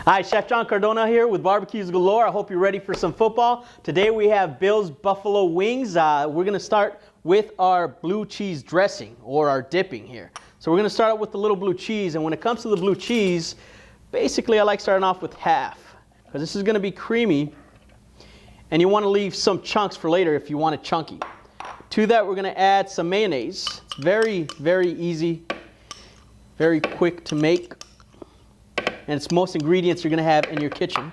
Hi, Chef John Cardona here with Barbecues Galore. I hope you're ready for some football. Today we have Bill's Buffalo Wings. We're going to start with our blue cheese dressing, or our dipping here. So we're going to start out with the little blue cheese, and when it comes to the blue cheese, basically I like starting off with half, because this is going to be creamy, and you want to leave some chunks for later if you want it chunky. To that we're going to add some mayonnaise. It's very, very easy, very quick to make. And it's most ingredients you're going to have in your kitchen.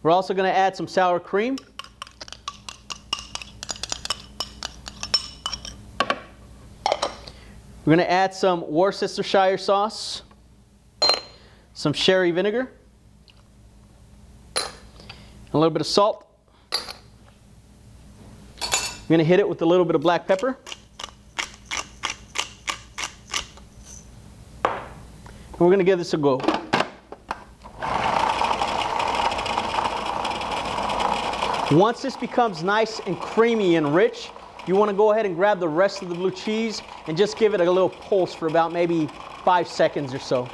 We're also going to add some sour cream. We're going to add some Worcestershire sauce, some sherry vinegar, a little bit of salt. We're going to hit it with a little bit of black pepper. And we're going to give this a go. Once this becomes nice and creamy and rich, you want to go ahead and grab the rest of the blue cheese and just give it a little pulse for about maybe 5 seconds or so.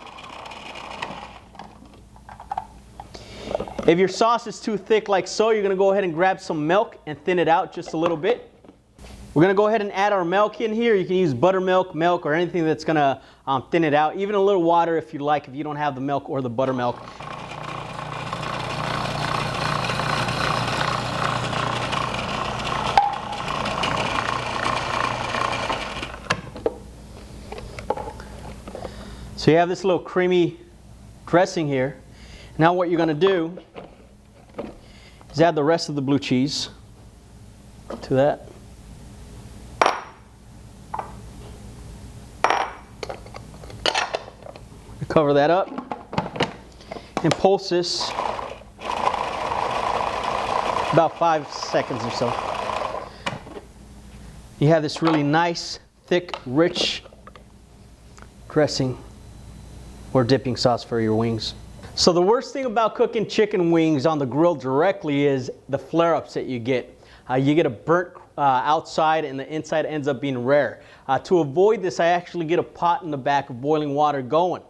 If your sauce is too thick like so, you're going to go ahead and grab some milk and thin it out just a little bit. We're going to go ahead and add our milk in here. You can use buttermilk, milk, or anything that's going to thin it out. Even a little water if you like, if you don't have the milk or the buttermilk. So you have this little creamy dressing here. Now what you're going to do is add the rest of the blue cheese to that. Cover that up and pulse this about 5 seconds or so. You have this really nice, thick, rich dressing or dipping sauce for your wings. So the worst thing about cooking chicken wings on the grill directly is the flare-ups that you get. You get a burnt outside and the inside ends up being rare. To avoid this, I actually get a pot in the back of boiling water going.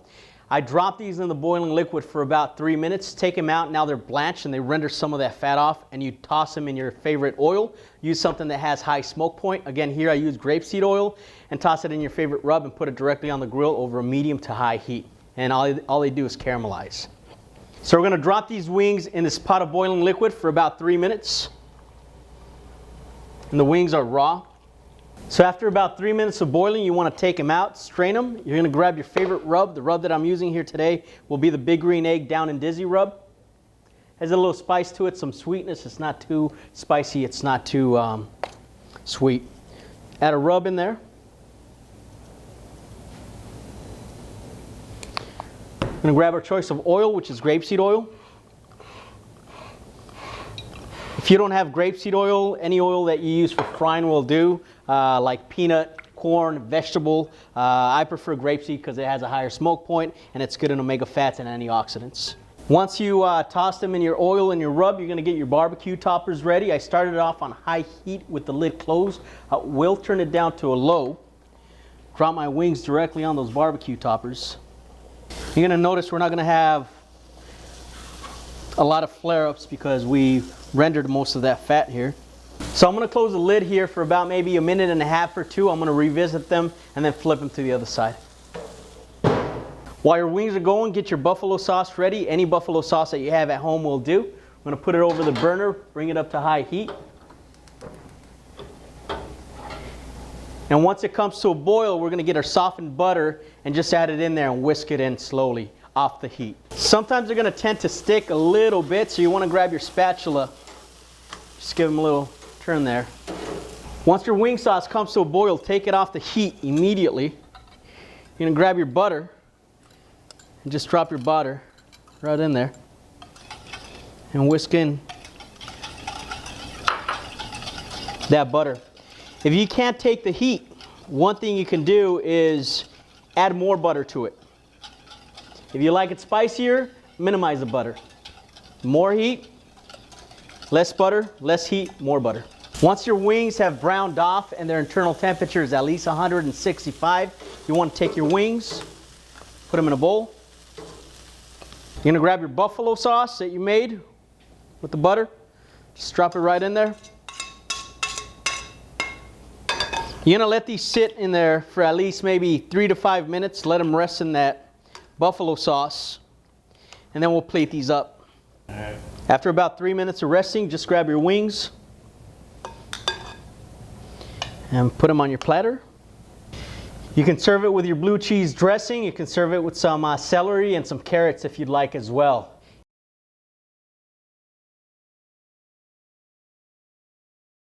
I drop these in the boiling liquid for about 3 minutes, take them out, now they're blanched and they render some of that fat off, and you toss them in your favorite oil. Use something that has high smoke point. Again, here I use grapeseed oil, and toss it in your favorite rub and put it directly on the grill over a medium to high heat. And all they do is caramelize. So we're going to drop these wings in this pot of boiling liquid for about 3 minutes. And the wings are raw. So after about 3 minutes of boiling, you want to take them out, strain them. You're going to grab your favorite rub. The rub that I'm using here today will be the Big Green Egg Down and Dizzy rub. Has a little spice to it, some sweetness. It's not too spicy, it's not too sweet. Add a rub in there. I'm going to grab our choice of oil, which is grapeseed oil. If you don't have grapeseed oil, any oil that you use for frying will do, like peanut, corn, vegetable. I prefer grapeseed because it has a higher smoke point and it's good in omega fats and antioxidants. Once you toss them in your oil and your rub, you're going to get your barbecue toppers ready. I started off on high heat with the lid closed. I will turn it down to a low. Drop my wings directly on those barbecue toppers. You're going to notice we're not going to have a lot of flare-ups because we rendered most of that fat here. So I'm going to close the lid here for about maybe 1.5 minutes or 2. I'm going to revisit them and then flip them to the other side. While your wings are going, get your buffalo sauce ready. Any buffalo sauce that you have at home will do. I'm going to put it over the burner, bring it up to high heat. And once it comes to a boil, we're going to get our softened butter and just add it in there and whisk it in slowly off the heat. Sometimes they're going to tend to stick a little bit, so you want to grab your spatula. Just give them a little turn there. Once your wing sauce comes to a boil, take it off the heat immediately. You're going to grab your butter and just drop your butter right in there and whisk in that butter. If you can't take the heat, one thing you can do is add more butter to it. If you like it spicier, minimize the butter. More heat, less butter, less heat, more butter. Once your wings have browned off and their internal temperature is at least 165, you want to take your wings, put them in a bowl, You're gonna grab your buffalo sauce that you made with the butter. Just drop it right in there. You're gonna let these sit in there for at least maybe 3 to 5 minutes. Let them rest in that buffalo sauce. And then we'll plate these up. All right. After about 3 minutes of resting, just grab your wings and put them on your platter. You can serve it with your blue cheese dressing. You can serve it with some celery and some carrots if you'd like as well.